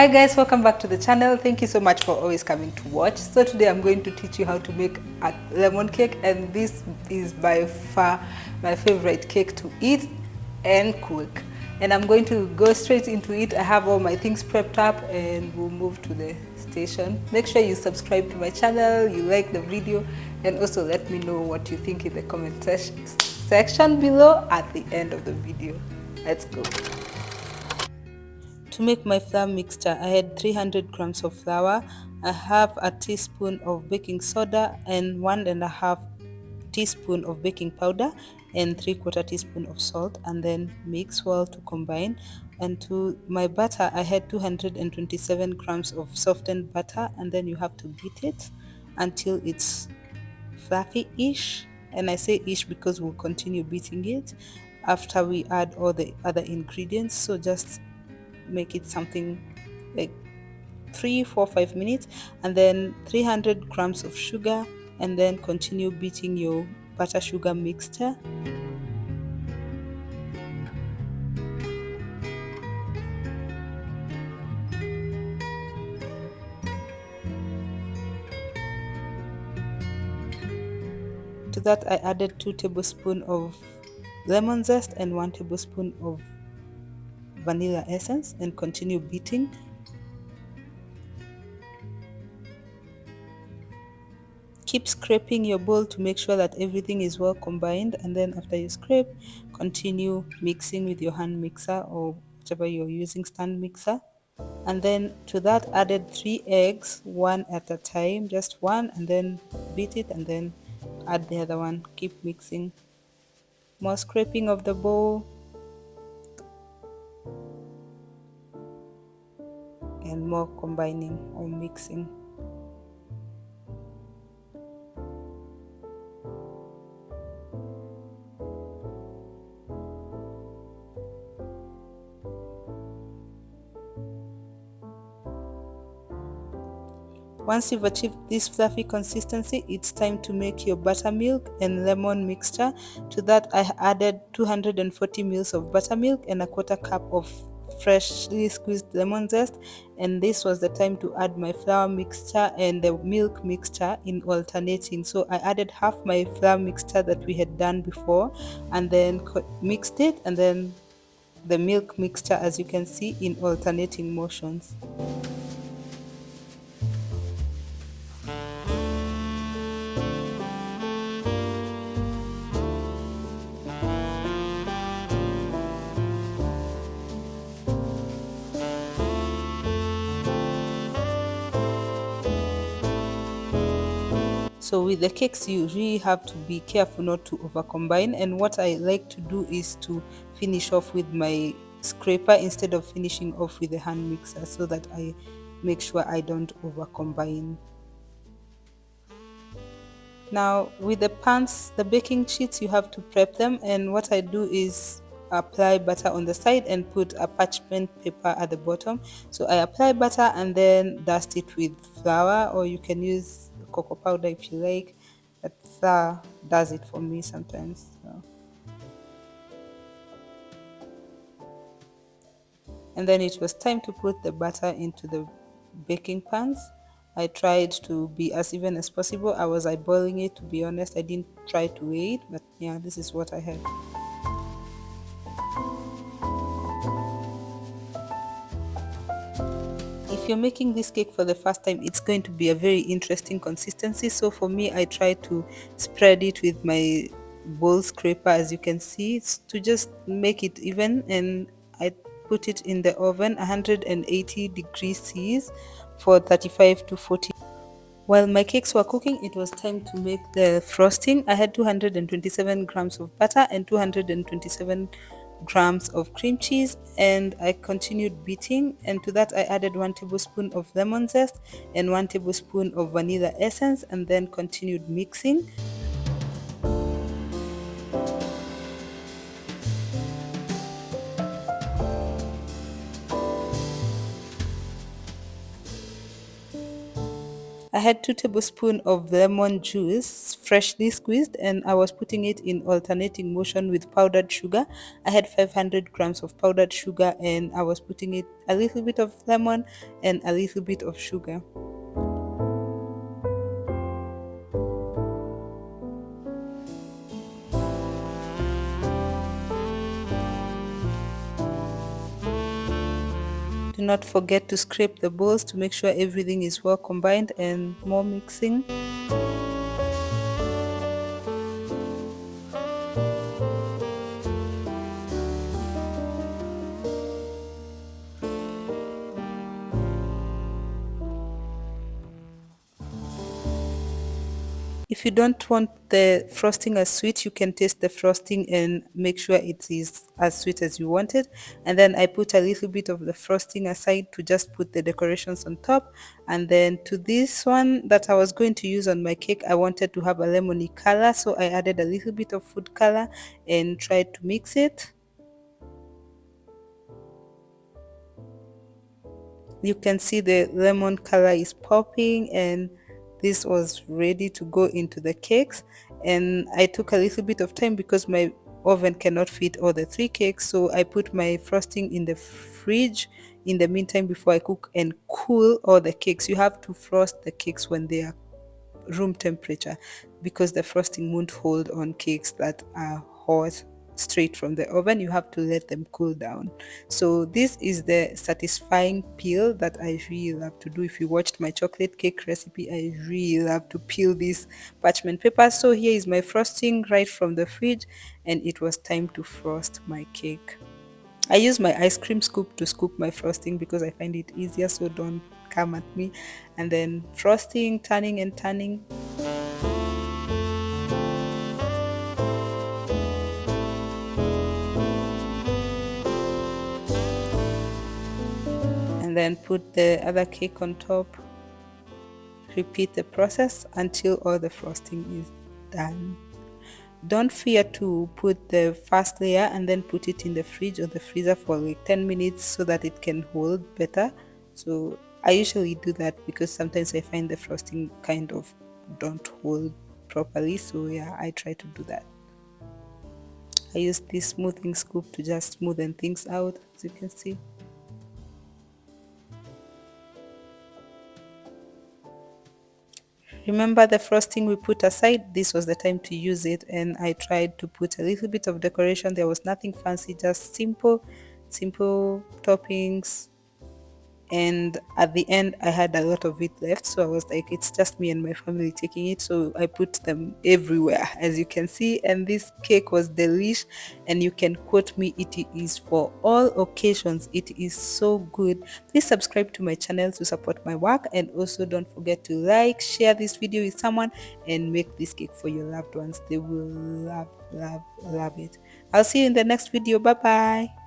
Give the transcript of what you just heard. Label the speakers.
Speaker 1: Hi guys, welcome back to the channel. Thank you so much for always coming to watch. So today I'm going to teach you how to make a lemon cake, and this is by far my favorite cake to eat and cook. And I'm going to go straight into it. I have all my things prepped up and we'll move to the station. Make sure you subscribe to my channel, you like the video, and also let me know what you think in the comment section below at the end of the video. Let's go. To make my flour mixture, I had 300 grams of flour, I have a teaspoon of baking soda and 1.5 teaspoon of baking powder and 3/4 teaspoon of salt, and then mix well to combine. And to my butter, I had 227 grams of softened butter, and then you have to beat it until it's fluffy-ish. And I say ish because we'll continue beating it after we add all the other ingredients. So just make it something like 3, 4, 5 minutes, and then 300 grams of sugar, and then continue beating your butter sugar mixture. To that I added 2 tablespoons of lemon zest and 1 tablespoon of vanilla essence, and continue beating. Keep scraping your bowl to make sure that everything is well combined, and then after you scrape, continue mixing with your hand mixer or whichever you're using, stand mixer. And then to that added 3 eggs, one at a time, just one, and then beat it and then add the other one. Keep mixing. More scraping of the bowl and more combining or mixing. Once you've achieved this fluffy consistency, it's time to make your buttermilk and lemon mixture. To that I added 240 ml of buttermilk and a 1/4 cup of freshly squeezed lemon zest, and this was the time to add my flour mixture and the milk mixture in alternating. So I added half my flour mixture that we had done before and then mixed it, and then the milk mixture, as you can see, in alternating motions. So with the cakes, you really have to be careful not to over combine, and what I like to do is to finish off with my scraper instead of finishing off with the hand mixer, so that I make sure I don't over combine. Now with the pans, the baking sheets, you have to prep them, and what I do is apply butter on the side and put a parchment paper at the bottom. So I apply butter and then dust it with flour, or you can use cocoa powder if you like, but flour does it for me sometimes. So. And then it was time to put the butter into the baking pans. I tried to be as even as possible. I was eyeballing it, to be honest. I didn't try to weigh it, but yeah, this is what I had. If you're making this cake for the first time, it's going to be a very interesting consistency. So for me, I try to spread it with my bowl scraper, as you can see, it's to just make it even, and I put it in the oven 180 degrees Celsius for 35 to 40. While my cakes were cooking, it was time to make the frosting. I had 227 grams of butter and 227 grams of cream cheese, and I continued beating, and to that I added 1 tablespoon of lemon zest and 1 tablespoon of vanilla essence, and then continued mixing. I had 2 tablespoons of lemon juice, freshly squeezed, and I was putting it in alternating motion with powdered sugar. I had 500 grams of powdered sugar, and I was putting it a little bit of lemon and a little bit of sugar. Do not forget to scrape the bowls to make sure everything is well combined, and more mixing. If you don't want the frosting as sweet, you can taste the frosting and make sure it is as sweet as you want it. And then I put a little bit of the frosting aside to just put the decorations on top. And then to this one that I was going to use on my cake, I wanted to have a lemony color, so I added a little bit of food color and tried to mix it. You can see the lemon color is popping, and this was ready to go into the cakes. And I took a little bit of time because my oven cannot fit all the 3 cakes, so I put my frosting in the fridge in the meantime before I cook and cool all the cakes. You have to frost the cakes when they are room temperature, because the frosting won't hold on cakes that are hot straight from the oven. You have to let them cool down. So this is the satisfying peel that I really love to do. If you watched my chocolate cake recipe, I really love to peel this parchment paper. So here is my frosting right from the fridge, and it was time to frost my cake. I use my ice cream scoop to scoop my frosting because I find it easier, so don't come at me. And then frosting, turning and turning. And then put the other cake on top. Repeat the process until all the frosting is done. Don't fear to put the first layer and then put it in the fridge or the freezer for like 10 minutes so that it can hold better. So I usually do that because sometimes I find the frosting kind of don't hold properly. So yeah, I try to do that. I use this smoothing scoop to just smoothen things out, as you can see. Remember the frosting we put aside? This was the time to use it, and I tried to put a little bit of decoration. There was nothing fancy, just simple toppings. And at the end I had a lot of it left, so I was like, it's just me and my family taking it, so I put them everywhere, as you can see. And this cake was delish, and you can quote me, it is for all occasions. It is so good. Please subscribe to my channel to support my work, and also don't forget to like, share this video with someone, and make this cake for your loved ones. They will love it. I'll see you in the next video. Bye bye.